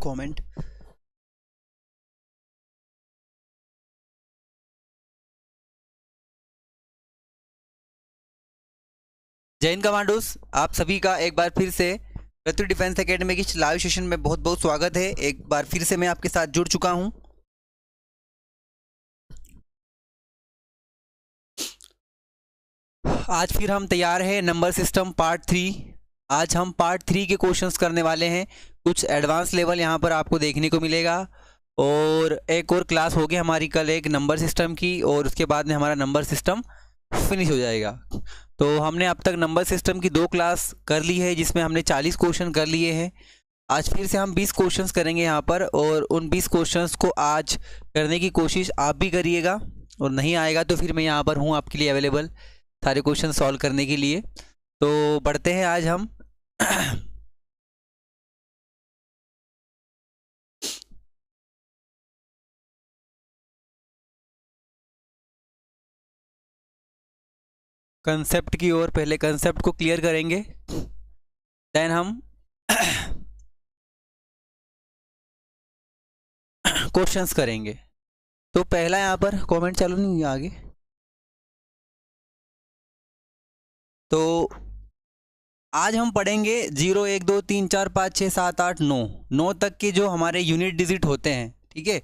Comment. जय Hind commandos, आप सभी का एक बार फिर से पृथ्वी डिफेंस एकेडमी की लाइव सेशन में बहुत बहुत स्वागत है। एक बार फिर से मैं आपके साथ जुड़ चुका हूं। आज फिर हम तैयार हैं नंबर सिस्टम पार्ट 3। आज हम पार्ट 3 के क्वेश्चंस करने वाले हैं। कुछ एडवांस लेवल यहां पर आपको देखने को मिलेगा और एक और क्लास होगी हमारी कल एक नंबर सिस्टम की, और उसके बाद में हमारा नंबर सिस्टम फिनिश हो जाएगा। तो हमने अब तक नंबर सिस्टम की 2 क्लास कर ली है जिसमें हमने 40 क्वेश्चन कर लिए हैं। आज फिर से हम 20 क्वेश्चंस करेंगे यहाँ पर, और उन 20 क्वेश्चंस को आज करने की कोशिश आप भी करिएगा, और नहीं आएगा तो फिर मैं यहाँ पर हूँ आपके लिए अवेलेबल सारे क्वेश्चन सॉल्व करने के लिए। तो बढ़ते हैं आज हम कंसेप्ट की ओर। पहले कंसेप्ट को क्लियर करेंगे, देन हम क्वेश्चंस करेंगे। तो पहला यहाँ पर कमेंट चालू नहीं हुआ आगे, तो आज हम पढ़ेंगे 0 1 2 3 4 5 6 7 8 9 तक के जो हमारे यूनिट डिजिट होते हैं। ठीक है,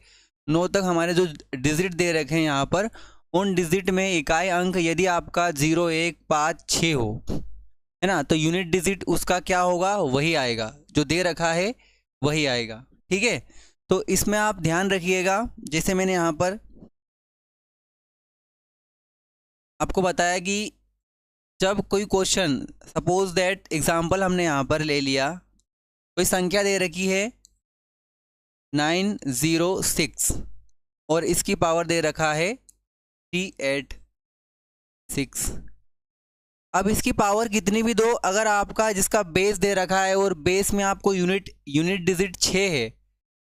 9 तक हमारे जो डिजिट दे रखे हैं यहाँ पर, उन डिजिट में इकाई अंक यदि आपका 0 1 5 6 हो, है ना, तो यूनिट डिजिट उसका क्या होगा, वही आएगा जो दे रखा है, वही आएगा। ठीक है, तो इसमें आप ध्यान रखिएगा, जैसे मैंने यहाँ पर आपको बताया कि जब कोई क्वेश्चन, सपोज दैट एग्जाम्पल हमने यहाँ पर ले लिया, कोई संख्या दे रखी है 906 और इसकी पावर दे रखा है 386। अब इसकी पावर कितनी भी दो, अगर आपका जिसका बेस दे रखा है और बेस में आपको यूनिट डिजिट 6 है,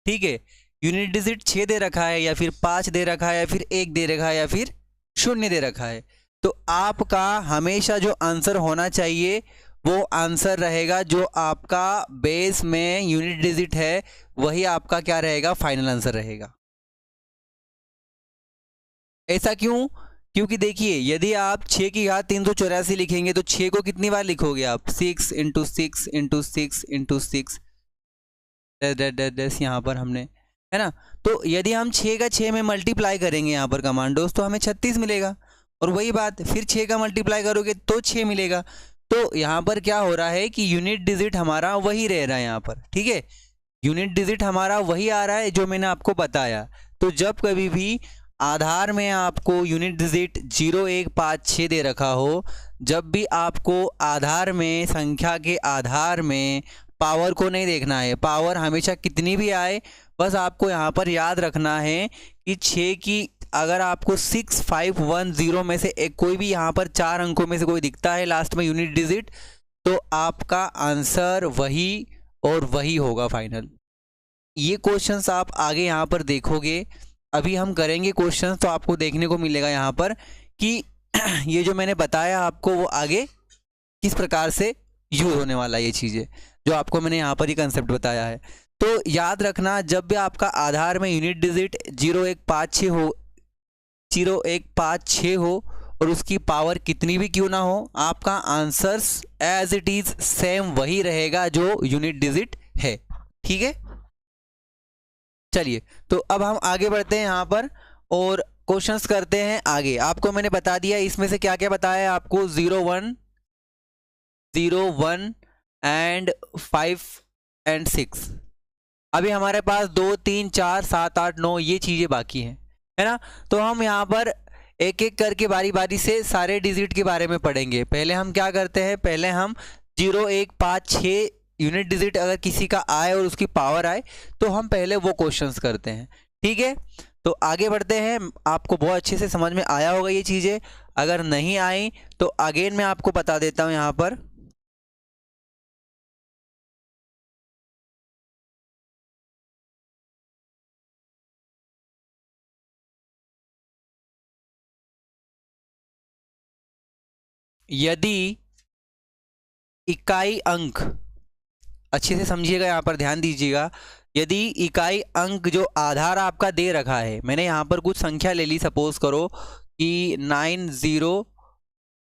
ठीक है, यूनिट डिजिट 6 दे रखा है या फिर 5 दे रखा है या फिर 1 दे रखा है या फिर 0 दे रखा है, तो आपका हमेशा जो आंसर होना चाहिए वो आंसर रहेगा जो आपका बेस में यूनिट डिजिट है, वही आपका क्या रहेगा, फाइनल आंसर रहेगा। ऐसा क्यों? क्योंकि देखिए, यदि आप 6 की घात 384 लिखेंगे तो 6 को कितनी बार लिखोगे आप, 6 इंटू 6 इंटू 6 इंटू 6 यहाँ पर हमने, है ना। तो यदि हम 6 का 6 में मल्टीप्लाई करेंगे यहाँ पर कमांडोस, तो हमें 36 मिलेगा, और वही बात फिर 6 का मल्टीप्लाई करोगे तो 6 मिलेगा। तो यहाँ पर क्या हो रहा है कि यूनिट डिजिट हमारा वही रह रहा है यहाँ पर। ठीक है, यूनिट डिजिट हमारा वही आ रहा है जो मैंने आपको बताया। तो जब कभी भी आधार में आपको यूनिट डिजिट 0 1 5 6 दे रखा हो, जब भी आपको आधार में, संख्या के आधार में पावर को नहीं देखना है, पावर हमेशा कितनी भी आए, बस आपको यहाँ पर याद रखना है कि 6 की अगर आपको 6510 में से एक कोई भी यहाँ पर 4 अंकों में से कोई दिखता है लास्ट में यूनिट डिजिट, तो आपका आंसर वही और वही होगा फाइनल। ये क्वेश्चंस आप आगे यहाँ पर देखोगे, अभी हम करेंगे क्वेश्चंस तो आपको देखने को मिलेगा यहाँ पर कि ये जो मैंने बताया आपको वो आगे किस प्रकार से यूज होने वाला है, ये चीज़ें जो आपको मैंने यहाँ पर ही कंसेप्ट बताया है। तो याद रखना, जब भी आपका आधार में यूनिट डिजिट 0 1 5 6 हो, 0 1 5 6 हो और उसकी पावर कितनी भी क्यों ना हो, आपका answers as it is same वही रहेगा जो यूनिट डिजिट है। ठीक है, चलिए तो अब हम आगे बढ़ते हैं यहाँ पर और क्वेश्चंस करते हैं आगे। आपको मैंने बता दिया इसमें से क्या क्या बताया है आपको, 0 1 एंड 5 एंड 6। अभी हमारे पास 2 3 4 7 8 9 ये चीज़ें बाकी हैं, है ना। तो हम यहाँ पर एक एक करके बारी बारी से सारे डिजिट के बारे में पढ़ेंगे। पहले हम क्या करते हैं, पहले हम 0 1 5 6 यूनिट डिजिट अगर किसी का आए और उसकी पावर आए तो हम पहले वो क्वेश्चंस करते हैं। ठीक है, तो आगे बढ़ते हैं। आपको बहुत अच्छे से समझ में आया होगा ये चीज़ें, अगर नहीं आई तो अगेन मैं आपको बता देता हूँ यहाँ पर। यदि इकाई अंक, अच्छे से समझिएगा, यहाँ पर ध्यान दीजिएगा, यदि इकाई अंक जो आधार आपका दे रखा है, मैंने यहाँ पर कुछ संख्या ले ली, सपोज करो कि 9 0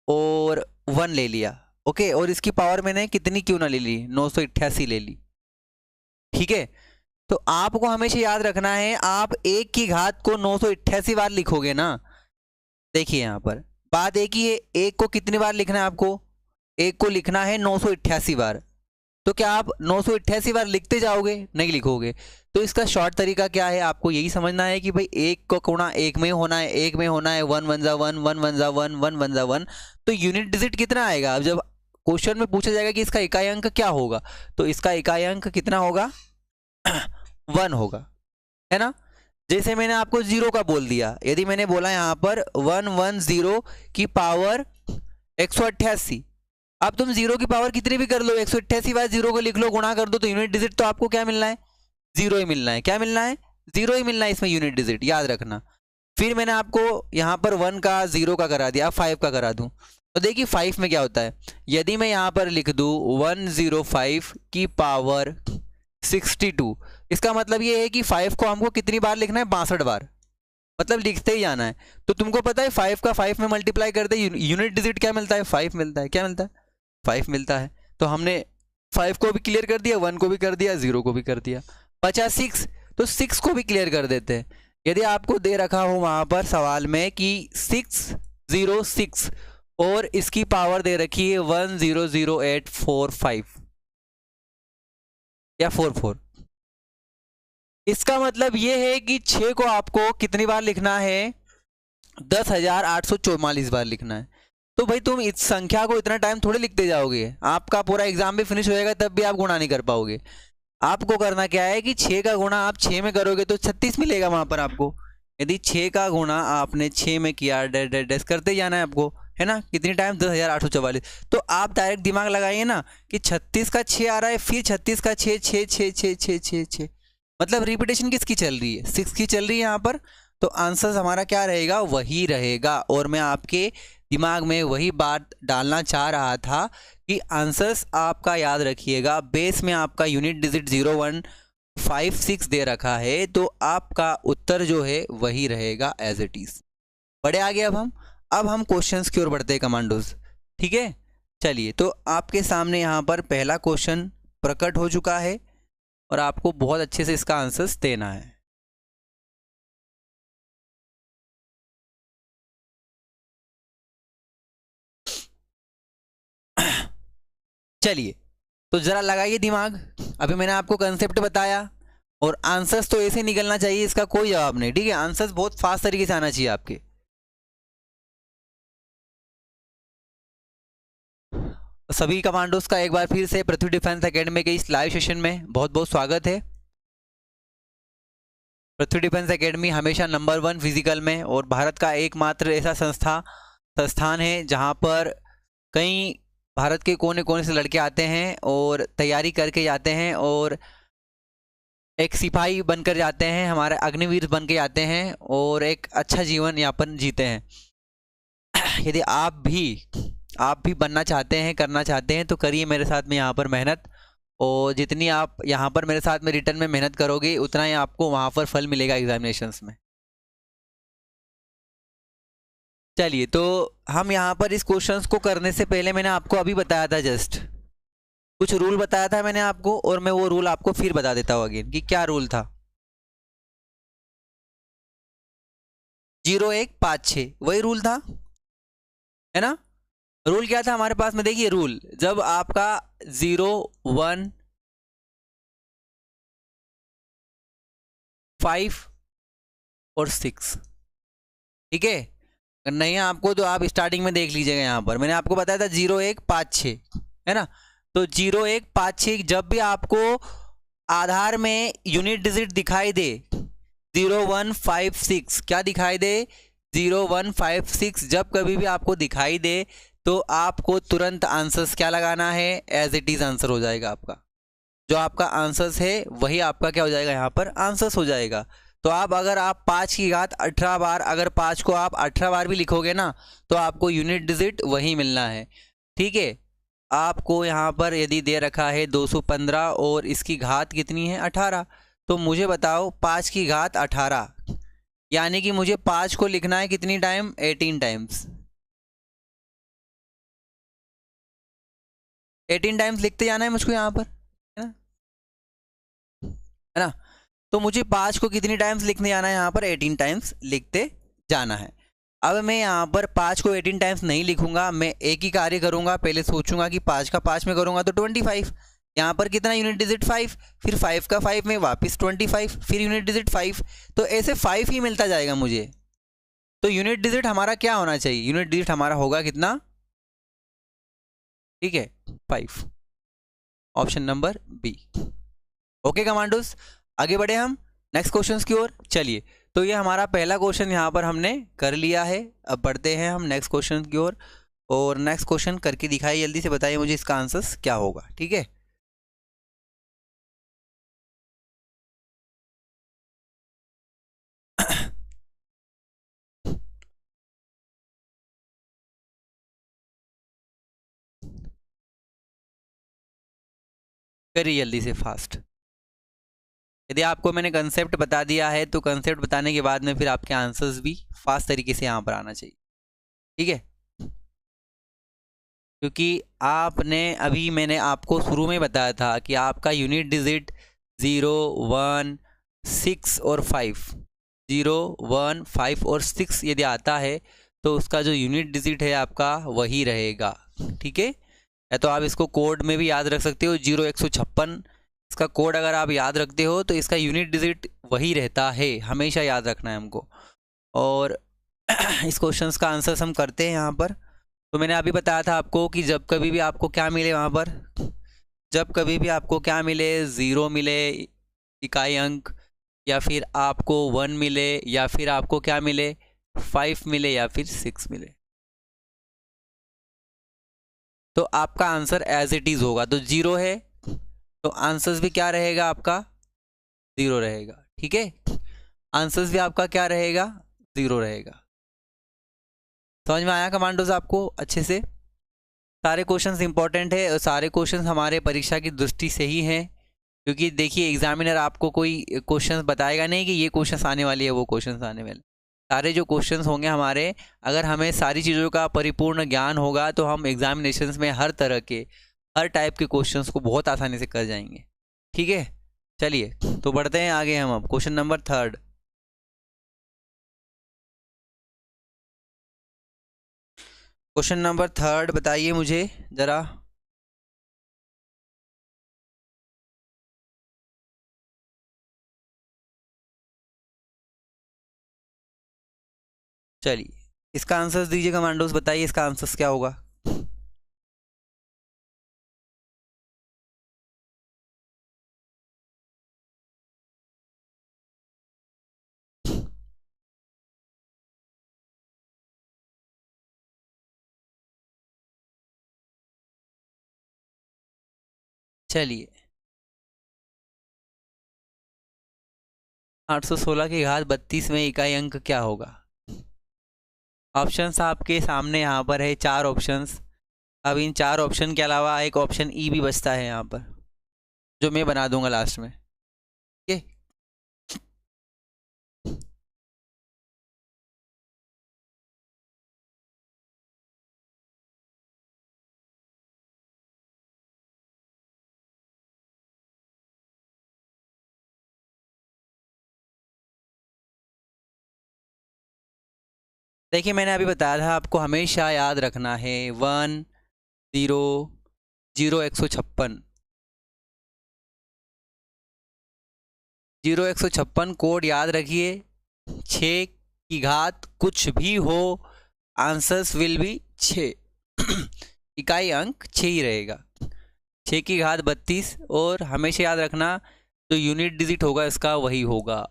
और 1 ले लिया, ओके, और इसकी पावर मैंने कितनी क्यों ना ले ली, 988 ले ली, ठीक है। तो आपको हमेशा याद रखना है, आप 1 की घात को 988 बार लिखोगे ना, देखिए यहाँ पर बात एक ही है, 1 को कितनी बार लिखना है आपको, 1 को लिखना है 988 बार। तो क्या आप 988 बार लिखते जाओगे, नहीं लिखोगे। तो इसका शॉर्ट तरीका क्या है, आपको यही समझना है कि भाई 1 को गुणा 1 में होना है, 1 में होना है, 1 1 जा 1 1 1 जा 1 1 1 जा 1। तो यूनिट डिजिट कितना आएगा, अब जब क्वेश्चन में पूछा जाएगा कि इसका इकाई अंक क्या होगा, तो इसका इकाई अंक कितना होगा 1 होगा, है ना। जैसे मैंने आपको 0 का बोल दिया, यदि मैंने बोला यहाँ पर 110 की पावर 188, अब तुम 0 की पावर कितनी भी कर लो, 188 बार 0 को लिख लो, गुणा कर दो, तो यूनिट डिजिट तो आपको क्या मिलना है, 0 ही मिलना है। क्या मिलना है, 0 ही मिलना है इसमें यूनिट डिजिट, याद रखना। फिर मैंने आपको यहाँ पर 1 का 0 का करा दिया, अब 5 का करा दूं, तो देखिए 5 में क्या होता है, यदि मैं यहाँ पर लिख दूं 105 की पावर 62, इसका मतलब ये है कि 5 को हमको कितनी बार लिखना है, 62 बार, मतलब लिखते ही जाना है। तो तुमको पता है 5 का 5 में मल्टीप्लाई करते यूनिट डिजिट क्या मिलता है, 5 मिलता है। क्या मिलता है, 5 मिलता है। तो हमने 5 को भी क्लियर कर दिया, 1 को भी कर दिया, 0 को भी कर दिया, बचा 6, तो 6 को भी क्लियर कर देते हैं। यदि आपको दे रखा हो वहां पर सवाल में कि 606 और इसकी पावर दे रखी है 100845 या 44, इसका मतलब ये है कि 6 को आपको कितनी बार लिखना है, 10,844 बार लिखना है। तो भाई तुम इस संख्या को इतना टाइम थोड़े लिखते जाओगे, आपका पूरा एग्जाम भी फिनिश हो जाएगा तब भी आप गुणा नहीं कर पाओगे। आपको करना क्या है कि 6 का गुणा आप 6 में करोगे तो 36 मिलेगा वहां पर आपको। यदि 6 का गुणा आपने 6 में किया, डैश डैश डैश करते जाना है आपको, है ना। कितनी टाइम, 10,844। तो आप डायरेक्ट दिमाग लगाइए ना कि 36 का 6 आ रहा है, फिर 36 का 6 6 6 6 6 6 6, मतलब रिपीटेशन किसकी चल रही है, 6 की चल रही है यहाँ पर। तो आंसर हमारा क्या रहेगा, वही रहेगा। और मैं आपके दिमाग में वही बात डालना चाह रहा था कि आंसर्स आपका याद रखिएगा, बेस में आपका यूनिट डिजिट 0156 दे रखा है, तो आपका उत्तर जो है वही रहेगा एज इट इज। बढ़े आगे अब हम क्वेश्चंस की ओर बढ़ते हैं कमांडोज, ठीक है। चलिए, तो आपके सामने यहाँ पर पहला क्वेश्चन प्रकट हो चुका है और आपको बहुत अच्छे से इसका आंसर्स देना है। चलिए, तो जरा लगाइए दिमाग। अभी मैंने आपको कंसेप्ट बताया और आंसर्स तो ऐसे निकलना चाहिए, इसका कोई जवाब नहीं, ठीक है। आंसर्स बहुत फास्ट तरीके से आना चाहिए आपके। सभी कमांडोज का एक बार फिर से पृथ्वी डिफेंस एकेडमी के इस लाइव सेशन में बहुत बहुत स्वागत है। पृथ्वी डिफेंस एकेडमी हमेशा नंबर 1 फिजिकल में और भारत का एकमात्र ऐसा संस्थान है जहां पर कई भारत के कोने कोने से लड़के आते हैं और तैयारी करके जाते हैं और एक सिपाही बनकर जाते हैं, हमारे अग्निवीर बन के जाते हैं और एक अच्छा जीवन यापन जीते हैं। यदि आप भी बनना चाहते हैं, करना चाहते हैं, तो करिए मेरे साथ में यहाँ पर मेहनत, और जितनी आप यहाँ पर मेरे साथ में रिटर्न में मेहनत करोगे उतना ही आपको वहाँ पर फल मिलेगा एग्जामिनेशंस में। चलिए, तो हम यहाँ पर इस क्वेश्चंस को करने से पहले मैंने आपको अभी बताया था, जस्ट कुछ रूल बताया था मैंने आपको, और मैं वो रूल आपको फिर बता देता हूँ अगेन कि क्या रूल था। 0 1 5 6 वही रूल था, है ना। रूल क्या था हमारे पास में, देखिए रूल, जब आपका 0 1 5 और 6, ठीक है। अगर नहीं है आपको तो आप स्टार्टिंग में देख लीजिएगा, यहाँ पर मैंने आपको बताया था 0 1 5 6, है ना। तो 0 1 5 6 जब भी आपको आधार में यूनिट डिजिट दिखाई दे 0156, क्या दिखाई दे 0156, जब कभी भी आपको दिखाई दे तो आपको तुरंत आंसर्स क्या लगाना है, एज इट इज आंसर हो जाएगा आपका। जो आपका आंसर्स है वही आपका क्या हो जाएगा, यहाँ पर आंसर्स हो जाएगा। तो अगर आप 5 की घात 18 बार, अगर 5 को आप 18 बार भी लिखोगे ना तो आपको यूनिट डिजिट वही मिलना है, ठीक है। आपको यहाँ पर यदि दे रखा है 215 और इसकी घात कितनी है 18, तो मुझे बताओ 5 की घात 18, यानी कि मुझे 5 को लिखना है कितनी टाइम, 18 टाइम्स। 18 टाइम्स लिखते जाना है मुझको यहाँ पर, है ना। तो मुझे 5 को कितनी टाइम्स लिखने जाना है यहाँ पर, 18 टाइम्स लिखते जाना है। अब मैं यहाँ पर 5 को 18 टाइम्स नहीं लिखूंगा, मैं एक ही कार्य करूंगा, पहले सोचूंगा कि 5 का 5 में करूंगा तो 25, यहाँ पर कितना यूनिट डिजिट 5, फिर 5 का 5 में वापस 25, फिर यूनिट डिजिट 5, तो ऐसे 5 ही मिलता जाएगा मुझे। तो यूनिट डिजिट हमारा क्या होना चाहिए, यूनिट डिजिट हमारा होगा कितना, ठीक है 5, option number B. Okay commandos, आगे बढ़े हम नेक्स्ट क्वेश्चन की ओर। चलिए, तो ये हमारा पहला क्वेश्चन यहाँ पर हमने कर लिया है। अब बढ़ते हैं हम नेक्स्ट क्वेश्चन की ओर, और नेक्स्ट क्वेश्चन करके दिखाइए, जल्दी से बताइए मुझे इसका आंसर क्या होगा, ठीक है। करिए जल्दी से फास्ट। यदि आपको मैंने कंसेप्ट बता दिया है तो कंसेप्ट बताने के बाद में फिर आपके आंसर्स भी फास्ट तरीके से यहाँ पर आना चाहिए, ठीक है। क्योंकि आपने अभी, मैंने आपको शुरू में बताया था कि आपका यूनिट डिजिट 0, 1, 6 और 5, 0, 1, 5 और 6 यदि आता है तो उसका जो यूनिट डिजिट है आपका वही रहेगा, ठीक है। या तो आप इसको कोड में भी याद रख सकते हो, 0156 इसका कोड अगर आप याद रखते हो तो इसका यूनिट डिजिट वही रहता है, हमेशा याद रखना है हमको। और इस क्वेश्चन का आंसर हम करते हैं यहाँ पर। तो मैंने अभी बताया था आपको कि जब कभी भी आपको क्या मिले वहाँ पर, जब कभी भी आपको क्या मिले, 0 मिले इकाई अंक, या फिर आपको 1 मिले, या फिर आपको क्या मिले 5 मिले, या फिर 6 मिले, तो आपका आंसर एज इट इज़ होगा। तो 0 है तो आंसर्स भी क्या रहेगा आपका, 0 रहेगा, ठीक है। आंसर्स भी आपका क्या रहेगा, 0 रहेगा। समझ में आया कमांडोज आपको अच्छे से। सारे क्वेश्चंस इंपॉर्टेंट है और सारे क्वेश्चंस हमारे परीक्षा की दृष्टि से ही हैं, क्योंकि देखिए एग्जामिनर आपको कोई क्वेश्चंस बताएगा नहीं कि ये क्वेश्चंस आने वाली है, वो क्वेश्चंस आने वाले। सारे जो क्वेश्चंस होंगे हमारे, अगर हमें सारी चीज़ों का परिपूर्ण ज्ञान होगा तो हम एग्जामिनेशंस में हर तरह के, हर टाइप के क्वेश्चंस को बहुत आसानी से कर जाएंगे, ठीक है। चलिए तो बढ़ते हैं आगे हम अब क्वेश्चन नंबर 3। क्वेश्चन नंबर 3 बताइए मुझे ज़रा। चलिए इसका आंसर दीजिए कमांडोज, बताइए इसका आंसर क्या होगा। चलिए 816 की घात 32 में इकाई अंक क्या होगा। ऑप्शंस आपके सामने यहाँ पर है, 4 ऑप्शंस। अब इन 4 ऑप्शन के अलावा एक ऑप्शन ई भी बचता है यहाँ पर, जो मैं बना दूंगा लास्ट में, ठीक है। देखिए मैंने अभी बताया था आपको, हमेशा याद रखना है 1, 0, 0, 156, 0, 156 कोड याद रखिए। 6 की घात कुछ भी हो, आंसर्स विल बी 6 इकाई अंक 6 ही रहेगा। 6 की घात 32, और हमेशा याद रखना जो यूनिट डिजिट होगा इसका वही होगा।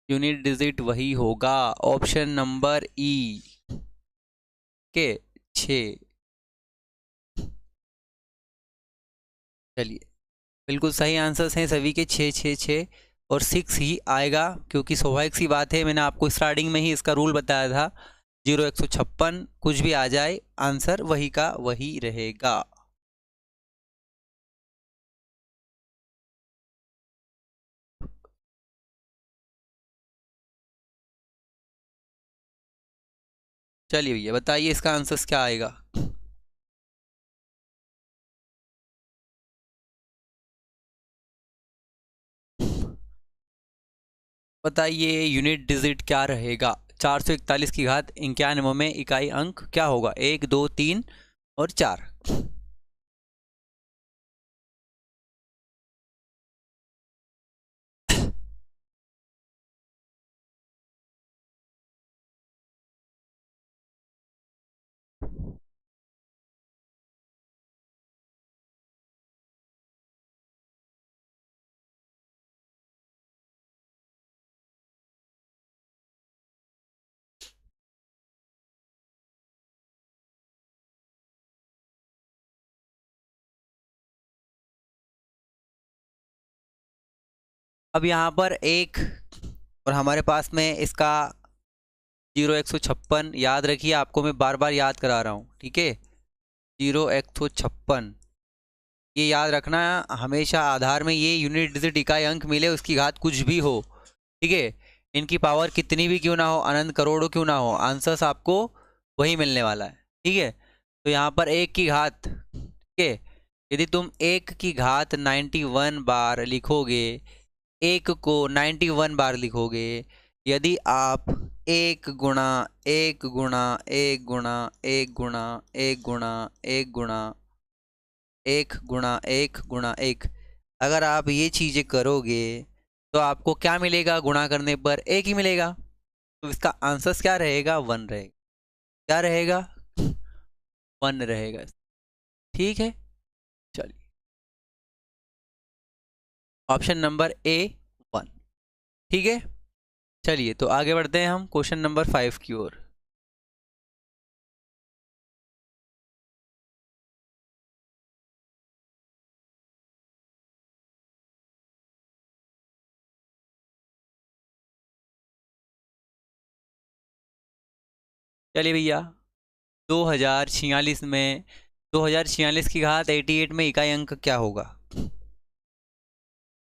यूनिट डिजिट वही होगा, ऑप्शन नंबर ई के 6। चलिए बिल्कुल सही आंसर्स हैं सभी के, 6, 6, 6 और 6 ही आएगा, क्योंकि स्वाभाविक सी बात है, मैंने आपको स्टार्टिंग में ही इसका रूल बताया था 0 156 कुछ भी आ जाए आंसर वही का वही रहेगा। चलिए भैया बताइए इसका आंसर क्या आएगा। बताइए यूनिट डिजिट क्या रहेगा। 441 की घात 91 में इकाई अंक क्या होगा। 1 2 3 और 4। अब यहाँ पर एक और हमारे पास में इसका 0 156 याद रखिए, आपको मैं बार बार याद करा रहा हूँ, ठीक है। 0 156 ये याद रखना, हमेशा आधार में ये यूनिट डिजिट इकाई अंक मिले उसकी घात कुछ भी हो, ठीक है। इनकी पावर कितनी भी क्यों ना हो, अनंत करोड़ों क्यों ना हो, आंसर्स आपको वही मिलने वाला है, ठीक है। तो यहाँ पर 1 की घात, ठीक है, यदि तुम 1 की घात 91 बार लिखोगे, 1 को 91 बार लिखोगे, यदि आप 1 गुणा 1 गुणा 1 गुणा 1 गुणा 1 गुणा 1 गुणा 1 गुणा 1 गुणा 1, अगर आप ये चीज़ें करोगे तो आपको क्या मिलेगा, गुणा करने पर 1 ही मिलेगा। तो इसका आंसर क्या रहेगा, 1 रहेगा। क्या रहेगा, 1 रहेगा, ठीक है। चलिए ऑप्शन नंबर ए 1, ठीक है। चलिए तो आगे बढ़ते हैं हम क्वेश्चन नंबर 5 की ओर। चलिए भैया 2046 में 2046 की घात 88 में इकाई अंक क्या होगा।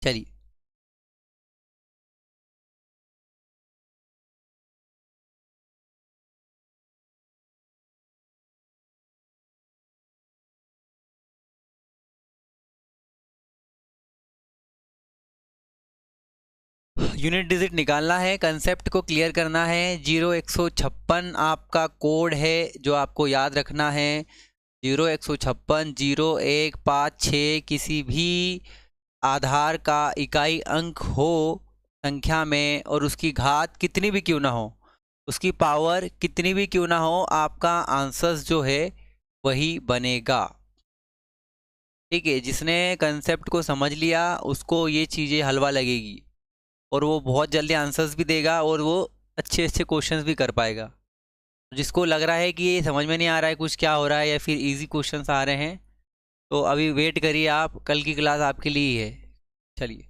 चलिए यूनिट डिजिट निकालना है, कंसेप्ट को क्लियर करना है। 0 156 आपका कोड है जो आपको याद रखना है। 0 156 0156 किसी भी आधार का इकाई अंक हो संख्या में, और उसकी घात कितनी भी क्यों ना हो, उसकी पावर कितनी भी क्यों ना हो, आपका आंसर्स जो है वही बनेगा, ठीक है। जिसने कंसेप्ट को समझ लिया उसको ये चीज़ें हलवा लगेगी और वो बहुत जल्दी आंसर्स भी देगा और वो अच्छे अच्छे क्वेश्चंस भी कर पाएगा। जिसको लग रहा है कि ये समझ में नहीं आ रहा है कुछ क्या हो रहा है या फिर इजी क्वेश्चंस आ रहे हैं, तो अभी वेट करिए, आप कल की क्लास आपके लिए ही है। चलिए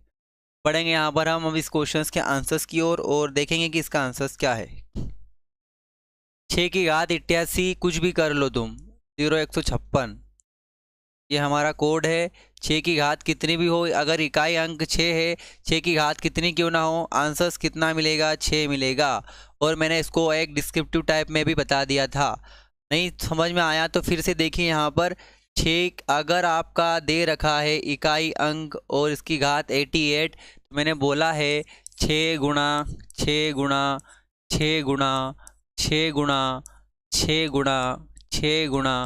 पढ़ेंगे यहाँ पर हम अब इस क्वेश्चंस के आंसर्स की ओर और देखेंगे कि इसका आंसर्स क्या है। 6 की घात 88 कुछ भी कर लो तुम, 0 156 ये हमारा कोड है। 6 की घात कितनी भी हो, अगर इकाई अंक 6 है, 6 की घात कितनी क्यों ना हो, आंसर्स कितना मिलेगा, 6 मिलेगा। और मैंने इसको एक डिस्क्रिप्टिव टाइप में भी बता दिया था, नहीं समझ में आया तो फिर से देखिए यहाँ पर 6 अगर आपका दे रखा है इकाई अंक और इसकी घात 88, तो मैंने बोला है 6 गुणा 6 गुणा 6 गुणा 6 गुणा 6 गुणा 6 गुणा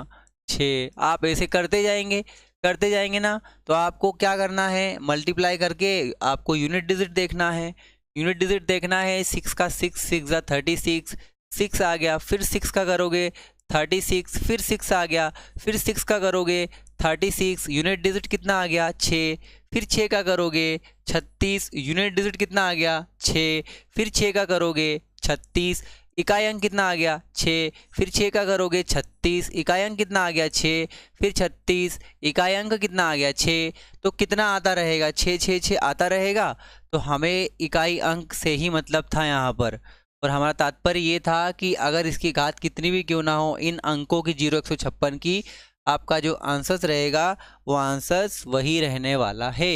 6, आप ऐसे करते जाएंगे ना, तो आपको क्या करना है, मल्टीप्लाई करके आपको यूनिट डिजिट देखना है। यूनिट डिजिट देखना है, 6 का 6 6 जा 36, 6 आ गया, फिर 6 का करोगे 36, फिर 6 आ गया, फिर 6 का करोगे 36, यूनिट डिजिट कितना आ गया 6, फिर 6 का करोगे 36, यूनिट डिजिट कितना आ गया 6, फिर 6 का करोगे 36, इकाई अंक कितना आ गया 6, फिर 6 का करोगे 36, इकाई अंक कितना आ गया 6, फिर 36, इकाई अंक कितना आ गया 6, तो कितना आता रहेगा 6 6 6 आता रहेगा। तो हमें इकाई अंक से ही मतलब था यहाँ पर, और हमारा तात्पर्य ये था कि अगर इसकी घात कितनी भी क्यों ना हो, इन अंकों की 0 156 की, आपका जो आंसर रहेगा वो आंसर वही रहने वाला है।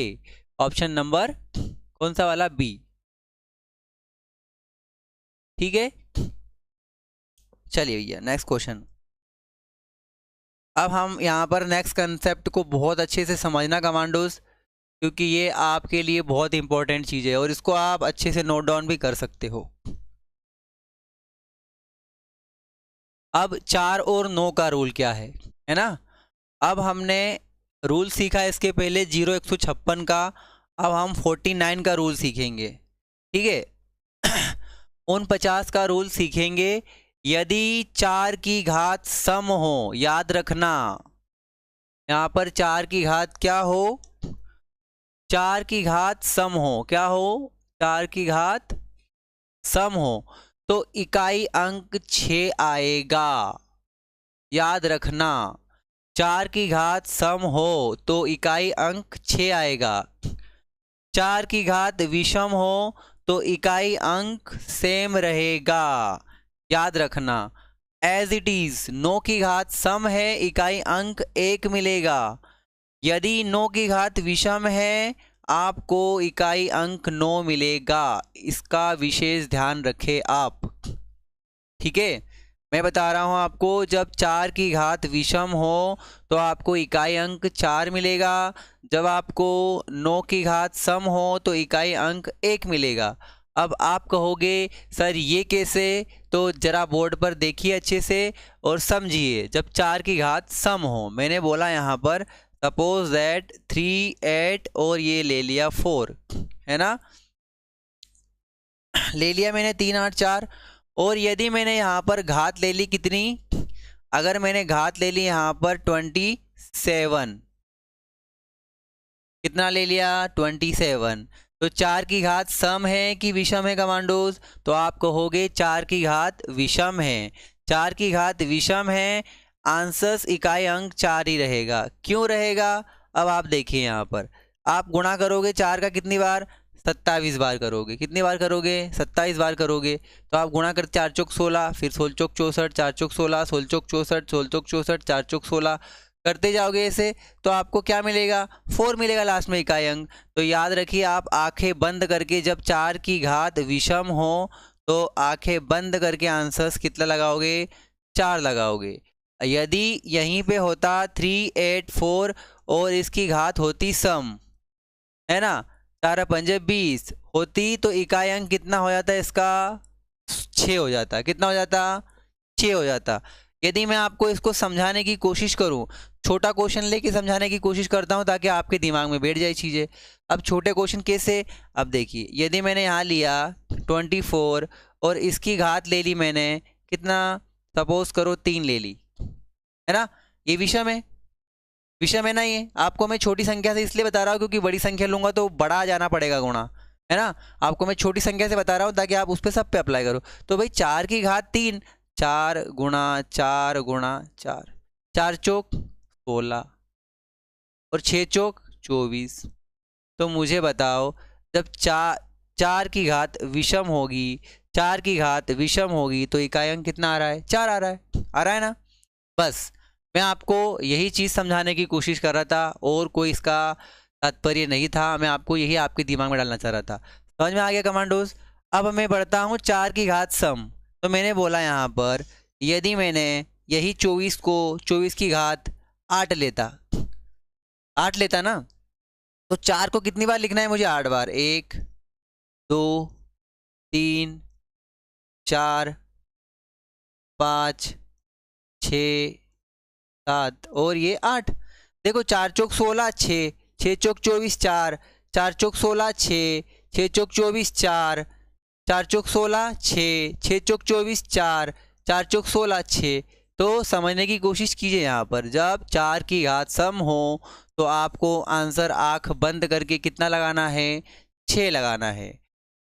ऑप्शन नंबर कौन सा वाला? बी। ठीक है, चलिए भैया नेक्स्ट क्वेश्चन। अब हम यहाँ पर नेक्स्ट कंसेप्ट को बहुत अच्छे से समझना कमांडोज, क्योंकि ये आपके लिए बहुत इंपॉर्टेंट चीज़ है और इसको आप अच्छे से नोट डाउन भी कर सकते हो। अब 4 और 9 का रूल क्या है ना? अब हमने रूल सीखा इसके पहले 0 156 का, अब हम 49 का रूल सीखेंगे। ठीक है 49 का रूल सीखेंगे। यदि 4 की घात सम हो, याद रखना यहाँ पर 4 की घात क्या हो? 4 की घात सम हो, क्या हो? 4 की घात सम हो तो इकाई अंक 6 आएगा। याद रखना 4 की घात सम हो तो इकाई अंक 6 आएगा। 4 की घात विषम हो तो इकाई अंक सेम रहेगा। याद रखना एज इट इज 9 की घात सम है, इकाई अंक 1 मिलेगा। यदि 9 की घात विषम है, आपको इकाई अंक 9 मिलेगा। इसका विशेष ध्यान रखें आप। ठीक है, मैं बता रहा हूं आपको, जब 4 की घात विषम हो तो आपको इकाई अंक 4 मिलेगा। जब आपको 9 की घात सम हो तो इकाई अंक 1 मिलेगा। अब आप कहोगे सर ये कैसे? तो जरा बोर्ड पर देखिए अच्छे से और समझिए। जब 4 की घात सम हो, मैंने बोला यहाँ पर सपोज दैट 3 8 और ये ले लिया 4, है ना? ले लिया मैंने 3 8 4। और यदि मैंने यहाँ पर घात ले ली कितनी? अगर मैंने घात ले ली यहाँ पर 27, कितना ले लिया? 27। तो 4 की घात सम है कि विषम है कमांडोज? तो आप कहोगे 4 की घात विषम है। 4 की घात विषम है, आंसर्स इकाई अंक 4 ही रहेगा। क्यों रहेगा? अब आप देखिए यहाँ पर आप गुणा करोगे 4 का कितनी बार? 27 बार करोगे। कितनी बार करोगे? 27 बार करोगे। तो आप गुणा कर 4 चौक 16, फिर 16 चौक 64, 4 चौक 16, 16 चौक 64, 16 चौक 64, 4 चौक 16 करते जाओगे ऐसे, तो आपको क्या मिलेगा? 4 मिलेगा लास्ट में इकाई अंक। तो याद रखिए आप आंखें बंद करके, जब 4 की घात विषम हो तो आंखें बंद करके आंसर्स कितना लगाओगे? 4 लगाओगे। यदि यहीं पे होता 3 8 4 और इसकी घात होती सम, है ना, 4 पंजे 20 होती, तो इकाई अंक कितना हो जाता है इसका? 6 हो जाता। कितना हो जाता? 6 हो जाता। यदि मैं आपको इसको समझाने की कोशिश करूं, छोटा क्वेश्चन लेके समझाने की कोशिश करता हूं ताकि आपके दिमाग में बैठ जाए चीज़ें। अब छोटे क्वेश्चन कैसे? अब देखिए, यदि मैंने यहाँ लिया 24 और इसकी घात ले ली मैंने कितना? सपोज करो 3 ले ली, है ना? ये विषम है, विषम है ना? ये आपको मैं छोटी संख्या से इसलिए बता रहा हूँ क्योंकि बड़ी संख्या लूंगा तो बड़ा जाना पड़ेगा गुणा, है ना? आपको मैं छोटी संख्या से बता रहा हूँ ताकि आप उस पर सब पे अप्लाई करो। तो भाई 4 की घात 3, 4 गुणा 4 गुणा 4, 4 चौक 16 और 6 चौक 24। तो मुझे बताओ, जब 4 की घात विषम होगी, 4 की घात विषम होगी तो इकाई अंक कितना आ रहा है? 4 आ रहा है। आ रहा है ना? बस मैं आपको यही चीज़ समझाने की कोशिश कर रहा था और कोई इसका तात्पर्य नहीं था। मैं आपको यही आपके दिमाग में डालना चाह रहा था। समझ में आ गया कमांडोज? अब मैं बढ़ता हूँ 4 की घात सम। तो मैंने बोला यहाँ पर यदि मैंने यही 24 को 24 की घात 8 लेता, 8 लेता ना, तो 4 को कितनी बार लिखना है मुझे? 8 बार। 1 2 3 4 5 6 7 और ये 8। देखो 4 चौक 16 6, 6 चौक 24 4, 4 चौक 16 6, 6 चौक 24 4, 4 चौक 16 6, 6 चौक 24 4, 4 चौक 16 6। तो समझने की कोशिश कीजिए यहाँ पर, जब 4 की घात सम हो तो आपको आंसर आंख बंद करके कितना लगाना है? 6 लगाना है।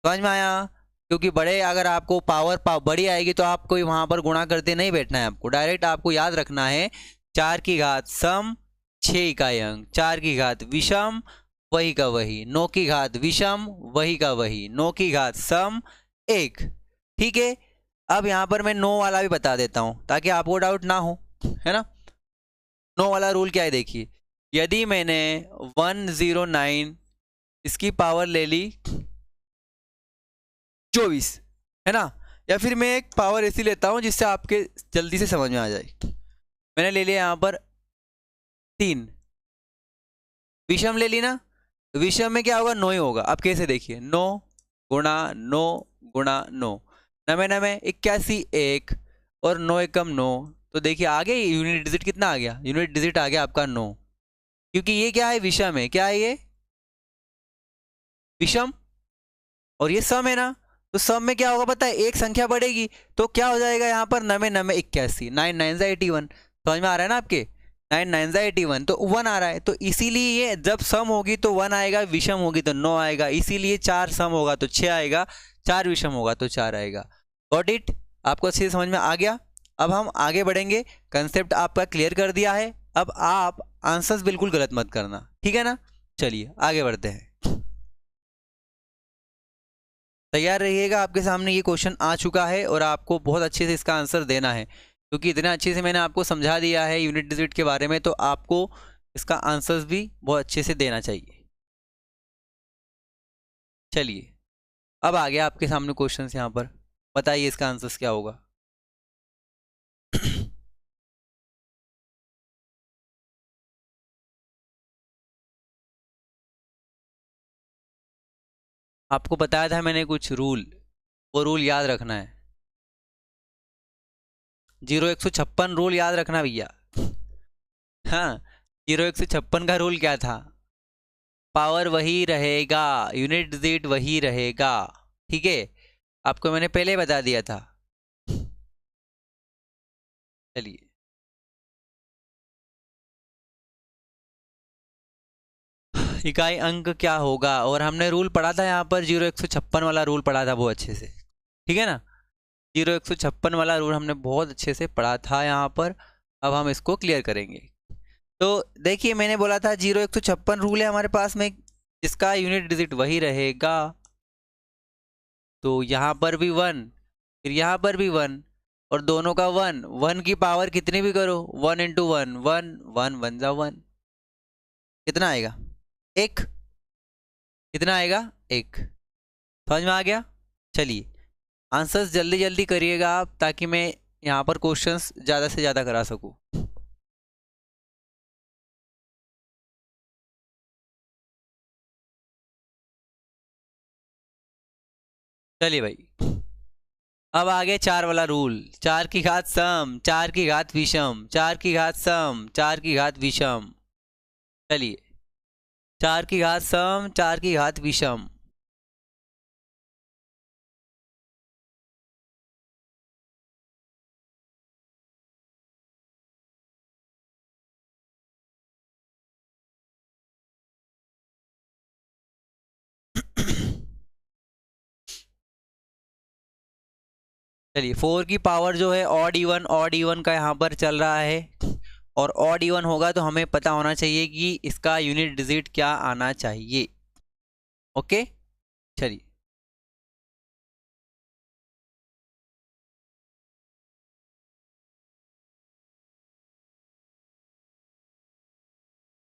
समझ में आया? क्योंकि बड़े अगर आपको पावर बड़ी आएगी तो आपको वहाँ पर गुणा करते नहीं बैठना है, आपको डायरेक्ट आपको याद रखना है 4 की घात सम 6 इकाई अंक, 4 की घात विषम वही का वही, 9 की घात विषम वही का वही, 9 की घात सम 1। ठीक है, अब यहाँ पर मैं नो वाला भी बता देता हूँ ताकि आपको डाउट ना हो, है ना। नो वाला रूल क्या है देखिए, यदि मैंने 109 इसकी पावर ले ली 24, है ना, या फिर मैं एक पावर ऐसी लेता हूँ जिससे आपके जल्दी से समझ में आ जाए। मैंने ले लिया यहाँ पर 3, विषम ले ली ना, विषम में क्या होगा, 9 ही होगा। अब कैसे देखिए, 9 गुणा 9 गुणा 9, नवे नवे 81, 1 और 9 एकम 9, तो देखिए आगे यूनिट डिजिट कितना आ गया, यूनिट डिजिट आ गया आपका 9, क्योंकि ये क्या है, विषम है। क्या है ये, विषम, और ये सम है ना, तो सम में क्या होगा पता है, एक संख्या बढ़ेगी तो क्या हो जाएगा यहाँ पर, नवे नवे 81, 9 9 81, समझ में आ रहा है ना आपके, 9 9 81, तो 1 आ रहा है, तो इसीलिए ये जब सम होगी तो 1 आएगा, विषम होगी तो 9 आएगा, इसीलिए 4 सम होगा तो 6 आएगा, 4 विषम होगा तो 4 आएगा। गॉट इट, आपको अच्छे से समझ में आ गया। अब हम आगे बढ़ेंगे, कंसेप्ट आपका क्लियर कर दिया है, अब आप आंसर्स बिल्कुल गलत मत करना, ठीक है ना। चलिए आगे बढ़ते हैं, तैयार रहिएगा, आपके सामने ये क्वेश्चन आ चुका है और आपको बहुत अच्छे से इसका आंसर देना है, क्योंकि इतना अच्छे से मैंने आपको समझा दिया है यूनिट डिजिट के बारे में, तो आपको इसका आंसर्स भी बहुत अच्छे से देना चाहिए। चलिए अब आ गया आपके सामने क्वेश्चन यहाँ पर, बताइए इसका आंसर्स क्या होगा। आपको बताया था मैंने कुछ रूल, वो रूल याद रखना है, 0156 रूल याद रखना भैया। हाँ, 0156 का रूल क्या था, पावर वही रहेगा, यूनिट डिजिट वही रहेगा, ठीक है, आपको मैंने पहले बता दिया था। चलिए इकाई अंक क्या होगा, और हमने रूल पढ़ा था यहाँ पर 0156 वाला रूल पढ़ा था बहुत अच्छे से, ठीक है ना, 0156 वाला रूल हमने बहुत अच्छे से पढ़ा था यहाँ पर। अब हम इसको क्लियर करेंगे, तो देखिए मैंने बोला था 0156 रूल है हमारे पास में, जिसका यूनिट डिजिट वही रहेगा, तो यहाँ पर भी 1, फिर यहाँ पर भी 1, और दोनों का 1, 1 की पावर कितनी भी करो, 1 इंटू 1, 1 1 1 जा 1, कितना आएगा, 1, कितना आएगा, 1, समझ में आ गया। चलिए आंसर्स जल्दी जल्दी करिएगा आप, ताकि मैं यहाँ पर क्वेश्चंस ज़्यादा से ज़्यादा करा सकूँ। चलिए भाई, अब आगे 4 वाला रूल, 4 की घात सम, 4 की घात विषम, 4 की घात सम, 4 की घात विषम। चलिए 4 की घात सम, 4 की घात विषम, चलिए 4 की पावर जो है ऑड इवन का यहाँ पर चल रहा है, और ऑड इवन होगा तो हमें पता होना चाहिए कि इसका यूनिट डिजिट क्या आना चाहिए। ओके चलिए,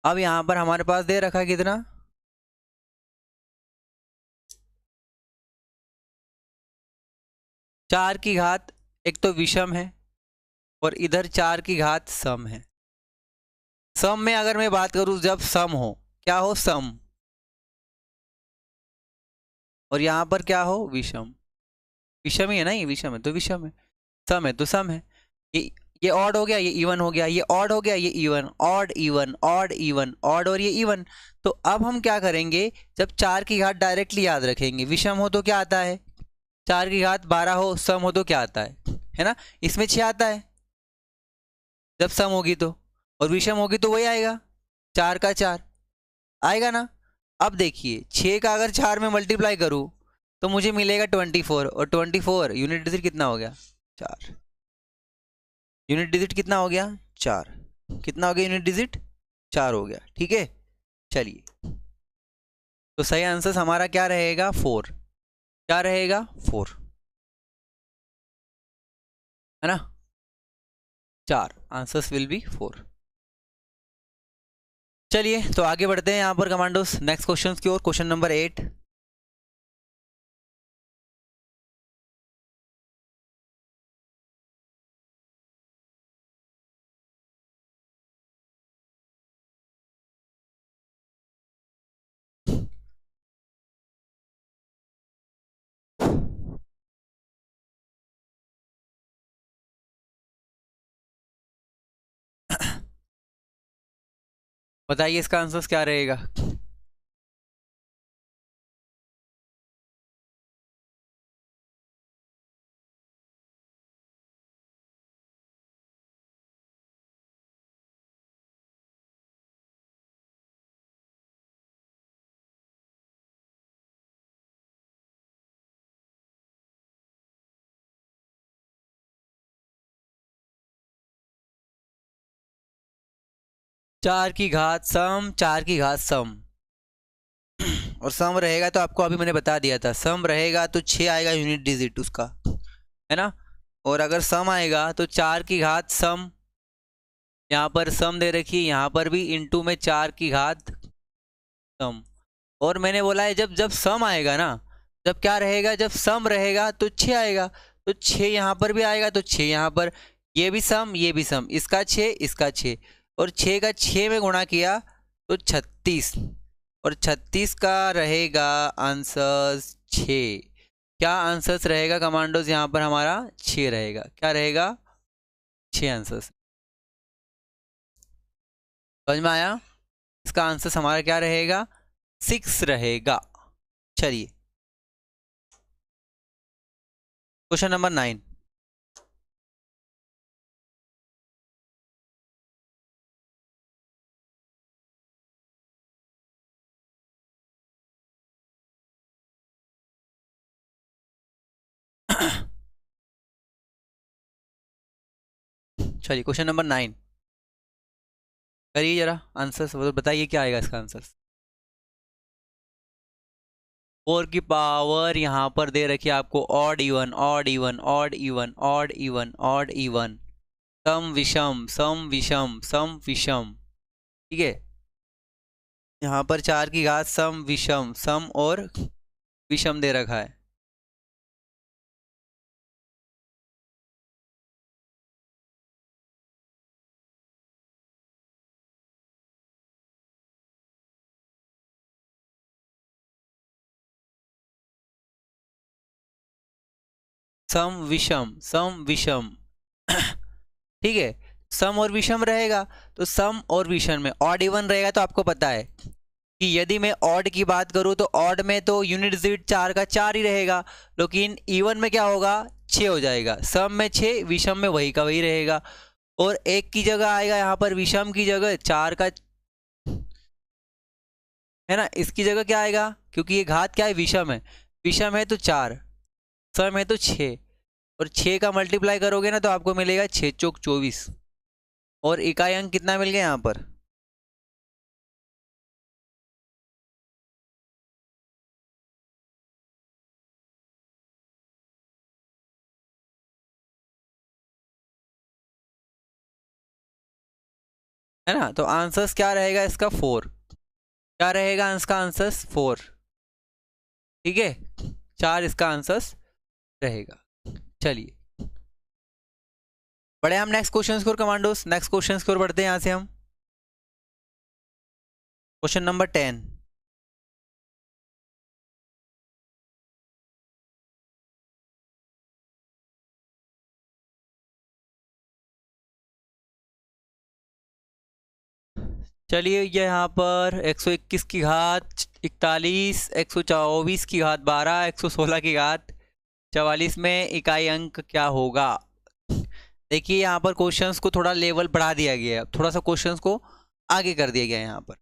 अब यहाँ पर हमारे पास दे रखा है कितना, 4 की घात, एक तो विषम है और इधर 4 की घात सम है। सम में अगर मैं बात करूं, जब सम हो, क्या हो, सम, और यहाँ पर क्या हो, विषम, विषम ही है ना, ये विषम है तो विषम है, सम है तो सम है। ये ये ऑड हो गया, ये इवन हो गया, ये ऑड हो गया, ये even, odd even, odd even, odd, और ये इवन। तो अब हम क्या करेंगे, जब 4 की घात डायरेक्टली याद रखेंगे, विषम हो तो क्या आता है, 4 की घात 12 हो, सम हो तो क्या आता है ना, इसमें 6 आता है जब सम होगी तो, और विषम होगी तो वही आएगा, 4 का 4 आएगा ना। अब देखिए 6 का अगर 4 में मल्टीप्लाई करूँ तो मुझे मिलेगा 24, और 24 यूनिट डिजिट कितना हो गया, 4, यूनिट डिजिट कितना हो गया, 4, कितना हो गया यूनिट डिजिट, 4 हो गया, ठीक है। चलिए तो सही आंसर हमारा क्या रहेगा, 4, क्या रहेगा, 4। है ना, 4, आंसर्स विल बी 4। चलिए तो आगे बढ़ते हैं यहाँ पर कमांडोस नेक्स्ट क्वेश्चन की ओर। Question number 8। बताइए इसका आंसर क्या रहेगा। 4 की घात सम, 4 की घात सम और सम रहेगा तो आपको अभी मैंने बता दिया था, सम रहेगा तो 6 आएगा यूनिट डिजिट उसका, है ना। और अगर सम आएगा तो 4 की घात सम, यहाँ पर सम दे रखी है, यहाँ पर भी इंटू में 4 की घात सम। और मैंने बोला है जब जब सम आएगा ना, जब क्या रहेगा, जब सम रहेगा तो 6 आएगा, तो 6 यहाँ पर भी आएगा, तो 6 यहाँ पर, ये भी सम ये भी सम, इसका 6 इसका 6, और 6 का 6 में गुणा किया तो 36, और 36 का रहेगा आंसर 6। क्या आंसर्स रहेगा कमांडोज यहाँ पर हमारा 6 रहेगा, क्या रहेगा 6 आंसर्स। समझ में आया, इसका आंसर हमारा क्या रहेगा 6 रहेगा। चलिए क्वेश्चन नंबर 9। चलिए क्वेश्चन नंबर 9 करिए जरा आंसर, बताइए क्या आएगा इसका आंसर। 4 की पावर यहाँ पर दे रखी है आपको odd even odd even odd even odd even odd even, सम विषम सम विषम सम विषम, ठीक है। यहाँ पर 4 की घात सम विषम, सम और विषम दे रखा है। सम विषम ठीक है, सम और विषम रहेगा, तो सम और विषम में ऑड इवन रहेगा, तो आपको पता है कि यदि मैं ऑड की बात करूं तो ऑड में तो यूनिट डिजिट 4 का 4 ही रहेगा, लेकिन इवन में क्या होगा 6 हो जाएगा, सम में 6 विषम में वही का वही रहेगा, और एक की जगह आएगा यहाँ पर विषम की जगह 4 का, है ना, इसकी जगह क्या आएगा, क्योंकि ये घात क्या है विषम है तो 4, सम है तो 6, और 6 का मल्टीप्लाई करोगे ना तो आपको मिलेगा 6 चौक 24, और इकाई अंक कितना मिल गया यहाँ पर, है ना। तो आंसर्स क्या रहेगा इसका 4, क्या रहेगा इसका आंसर्स 4, ठीक है, 4 इसका आंसर्स रहेगा। चलिए बढ़े हम नेक्स्ट क्वेश्चन की ओर कमांडोस, नेक्स्ट क्वेश्चन की ओर बढ़ते हैं यहाँ से हम। Question number 10। चलिए ये यहाँ पर 121 की घात 41, 124 की घात 12, 116 की घात 44 में इकाई अंक क्या होगा। देखिए यहाँ पर क्वेश्चंस को थोड़ा लेवल बढ़ा दिया गया है, थोड़ा सा क्वेश्चंस को आगे कर दिया गया है यहाँ पर।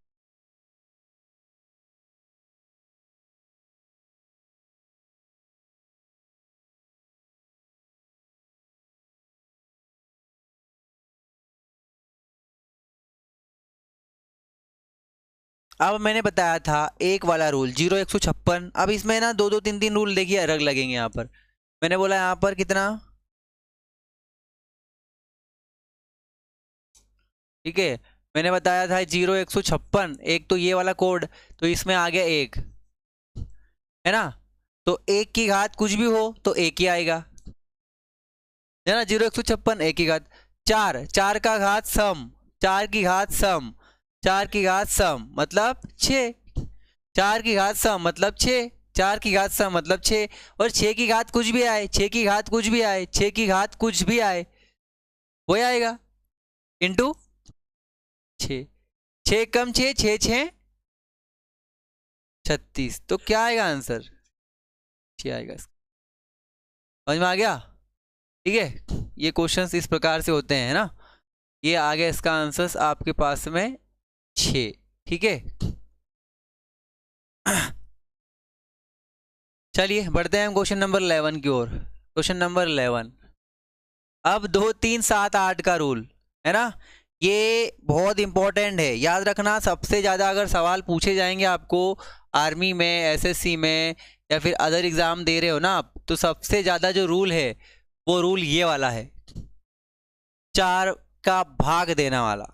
अब मैंने बताया था एक वाला रूल 0 156, अब इसमें ना 2 2 3 3 रूल देखिए अलग लगेंगे यहाँ पर। मैंने बोला यहाँ पर कितना ठीक है, मैंने बताया था 0 156, एक तो ये वाला कोड, तो इसमें आ गया एक, है ना। तो एक की घात कुछ भी हो तो एक ही आएगा, है ना। 0 156 एक की घात, चार, चार का घात सम, चार की घात सम, चार की घात सम मतलब 6, चार की घात सम मतलब 6, चार की घात सम मतलब 6, और 6 की घात कुछ भी आए, 6 की घात कुछ भी आए, 6 की घात कुछ भी आए वो आएगा इंटू 6, 6 कम 6, 6 6 36, तो क्या आएगा आंसर, 6 आएगा। समझ में आ गया, ठीक है। ये क्वेश्चंस इस प्रकार से होते हैं, है ना। ये आ गया इसका आंसर आपके पास में 6, ठीक है। चलिए बढ़ते हैं हम क्वेश्चन नंबर 11 की ओर। क्वेश्चन नंबर 11, अब 2 3 7 8 का रूल, है ना। ये बहुत इंपॉर्टेंट है, याद रखना। सबसे ज़्यादा अगर सवाल पूछे जाएंगे आपको आर्मी में, एसएससी में, या फिर अदर एग्जाम दे रहे हो ना आप, तो सबसे ज़्यादा जो रूल है वो रूल ये वाला है, 4 का भाग देना वाला।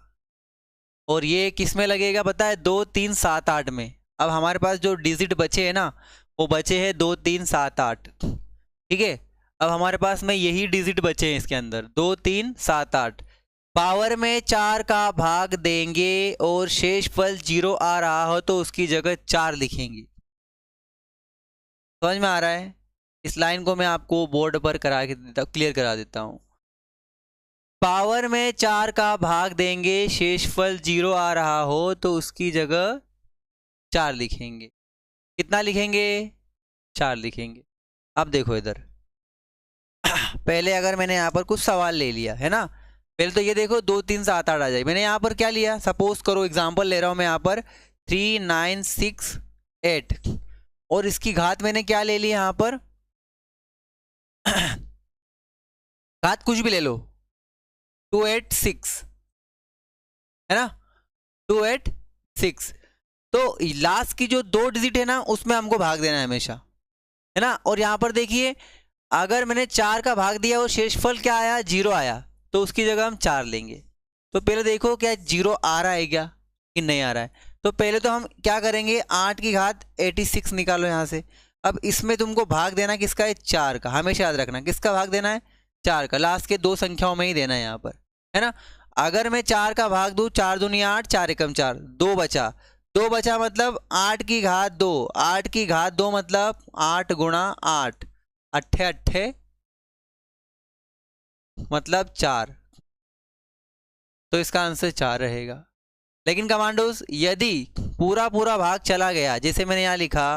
और ये किस में लगेगा पता है, 2 3 7 8 में। अब हमारे पास जो डिजिट बचे हैं ना, वो बचे हैं 2 3 7 8, ठीक है। अब हमारे पास में यही डिजिट बचे हैं इसके अंदर, 2 3 7 8। पावर में 4 का भाग देंगे और शेष फल 0 आ रहा हो तो उसकी जगह 4 लिखेंगे। समझ में आ रहा है। इस लाइन को मैं आपको बोर्ड पर करा के देता, क्लियर करा देता हूँ। पावर में 4 का भाग देंगे, शेषफल 0 आ रहा हो तो उसकी जगह 4 लिखेंगे। कितना लिखेंगे, 4 लिखेंगे। अब देखो इधर पहले अगर मैंने यहाँ पर कुछ सवाल ले लिया, है ना। पहले तो ये देखो 2 3 7 8 आ जाए। मैंने यहाँ पर क्या लिया, सपोज करो एग्जांपल ले रहा हूँ मैं यहाँ पर 3 9 6 8, और इसकी घात मैंने क्या ले ली यहाँ पर घात कुछ भी ले लो, 286, है ना, 286। तो लास्ट की जो 2 डिजिट है ना, उसमें हमको भाग देना है हमेशा, है ना। और यहाँ पर देखिए अगर मैंने 4 का भाग दिया और शेषफल क्या आया, 0 आया, तो उसकी जगह हम 4 लेंगे। तो पहले देखो क्या 0 आ रहा है क्या कि नहीं आ रहा है। तो पहले तो हम क्या करेंगे, 8 की घात 86 निकालो यहाँ से। अब इसमें तुमको भाग देना किसका है, 4 का। हमेशा याद रखना किसका भाग देना है, 4 का। लास्ट के 2 संख्याओं में ही देना है यहाँ पर, है ना। अगर मैं 4 का भाग दूँ, 4 दूनी 8, 4 एकम 4, 2 बचा, 2 बचा मतलब 8 की घात 2, 8 की घात 2 मतलब 8 गुणा 8, अट्ठे अट्ठे मतलब 4, तो इसका आंसर 4 रहेगा। लेकिन कमांडोज यदि पूरा पूरा भाग चला गया, जैसे मैंने यहाँ लिखा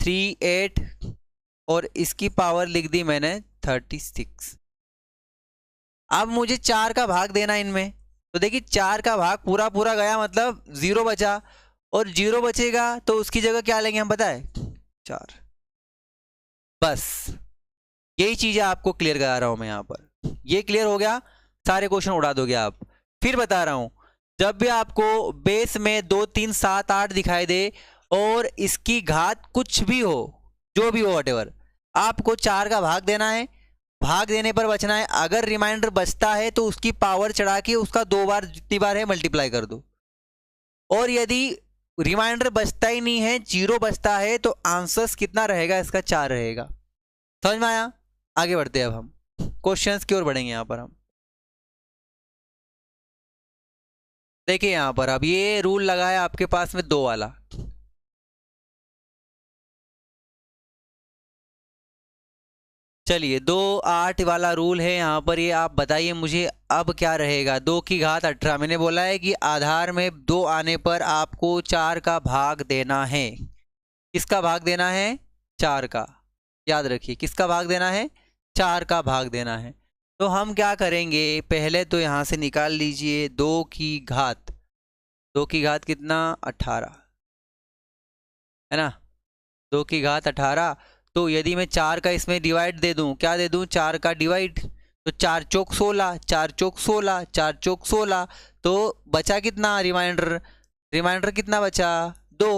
3 8 और इसकी पावर लिख दी मैंने 36, अब मुझे 4 का भाग देना इनमें। तो देखिए 4 का भाग पूरा पूरा गया मतलब 0 बचा, और 0 बचेगा तो उसकी जगह क्या लेंगे हम, पता है, 4। बस यही चीज़ आपको क्लियर करा रहा हूं मैं यहाँ पर। ये क्लियर हो गया, सारे क्वेश्चन उड़ा दोगे आप। फिर बता रहा हूं, जब भी आपको बेस में 2 3 7 8 दिखाई दे और इसकी घात कुछ भी हो, जो भी हो वटेवर, आपको 4 का भाग देना है। भाग देने पर बचना है। अगर रिमाइंडर बचता है तो उसकी पावर चढ़ा के उसका 2 बार, जितनी बार है मल्टीप्लाई कर दो। और यदि रिमाइंडर बचता ही नहीं है, 0 बचता है, तो आंसर्स कितना रहेगा, इसका 4 रहेगा। समझ में आया। आगे बढ़ते हैं, अब हम क्वेश्चंस की ओर बढ़ेंगे। यहां पर हम देखिए, यहां पर अब ये रूल लगा है आपके पास में 2 वाला। चलिए 2 8 वाला रूल है यहाँ पर। ये आप बताइए मुझे अब क्या रहेगा। 2 की घात 18, मैंने बोला है कि आधार में 2 आने पर आपको 4 का भाग देना है। किसका भाग देना है, 4 का। याद रखिए किसका भाग देना है, 4 का भाग देना है। तो हम क्या करेंगे, पहले तो यहाँ से निकाल लीजिए 2 की घात, 2 की घात कितना, 18, है ना। 2 की घात 18। तो यदि मैं 4 का इसमें डिवाइड दे दूं, क्या दे दूं, 4 का डिवाइड, तो 4 चौक 16, 4 चौक 16, 4 चौक 16, तो बचा कितना रिमाइंडर, रिमाइंडर कितना बचा, 2।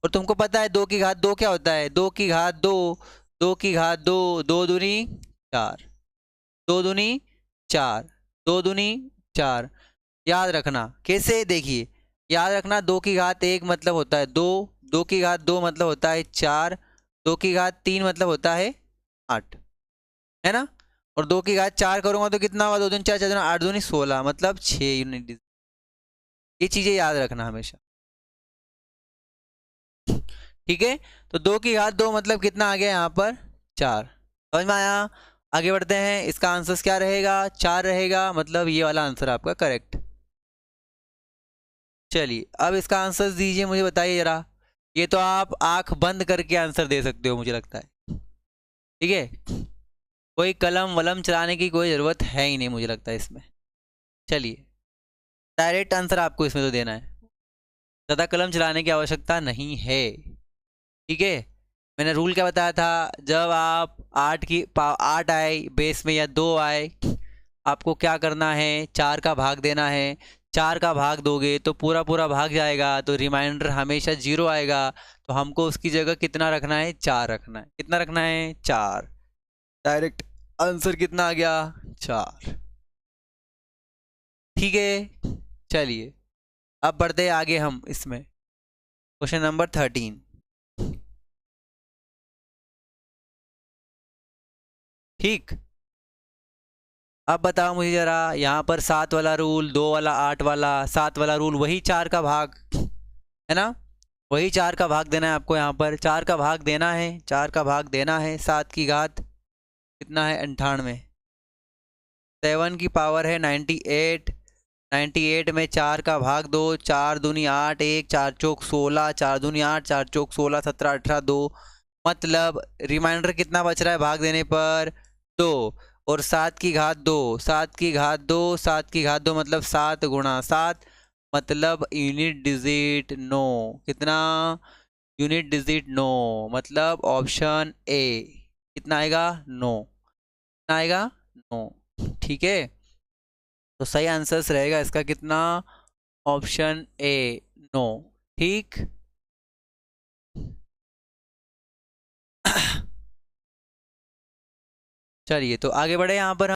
और तुमको पता है 2 की घात 2 क्या होता है, 2 की घात 2, 2 की घात 2, 2 दूनी 4, 2 दूनी 4, 2 दूनी 4। याद रखना कैसे, देखिए याद रखना 2 की घात 1 मतलब होता है 2, 2 की घात 2 मतलब होता है 4, 2 की घात 3 मतलब होता है 8, है ना। और 2 की घात 4 करूंगा तो कितना होगा, 2 दूनी 4, 4 दूनी 8, दूनी 16 मतलब 6 यूनिट। ये चीजें याद रखना हमेशा, ठीक है। तो 2 की घात 2 मतलब कितना आ गया यहाँ पर 4, समझ में आया। आगे बढ़ते हैं, इसका आंसर क्या रहेगा, 4 रहेगा, मतलब ये वाला आंसर आपका करेक्ट। चलिए अब इसका आंसर दीजिए, मुझे बताइए जरा। ये तो आप आंख बंद करके आंसर दे सकते हो मुझे लगता है, ठीक है। कोई कलम वलम चलाने की कोई ज़रूरत है ही नहीं मुझे लगता है इसमें। चलिए डायरेक्ट आंसर आपको इसमें तो देना है, ज़्यादा कलम चलाने की आवश्यकता नहीं है, ठीक है। मैंने रूल क्या बताया था, जब आप 8 आए बेस में या 2 आए, आपको क्या करना है, 4 का भाग देना है। 4 का भाग दोगे तो पूरा पूरा भाग जाएगा, तो रिमाइंडर हमेशा 0 आएगा। तो हमको उसकी जगह कितना रखना है, 4 रखना है। कितना रखना है, 4। डायरेक्ट आंसर कितना आ गया, 4, ठीक है। चलिए अब बढ़ते हैं आगे हम इसमें, क्वेश्चन नंबर 13। ठीक, अब बताओ मुझे जरा, यहाँ पर 7 वाला रूल, 2 वाला 8 वाला, 7 वाला रूल, वही 4 का भाग है ना, वही 4 का भाग देना है आपको। यहाँ पर 4 का भाग देना है, 4 का भाग देना है। 7 की घात कितना है, 98। 7 की पावर है 98, 98 में 4 का भाग दो, 4 दूनी 8, 1 4 चौक 16, 4 दूनी 8, 4 चौक 16, 17 18 2, मतलब रिमाइंडर कितना बच रहा है भाग देने पर, 2। और 7 की घात 2, 7 की घात 2, 7 की घात 2 मतलब 7 गुणा 7, मतलब यूनिट डिजिट 9। कितना, यूनिट डिजिट 9, मतलब ऑप्शन ए। कितना आएगा, 9। कितना आएगा, 9, ठीक है। तो सही आंसर रहेगा इसका कितना, ऑप्शन ए, 9, ठीक। चलिए तो आगे बढ़े यहाँ पर।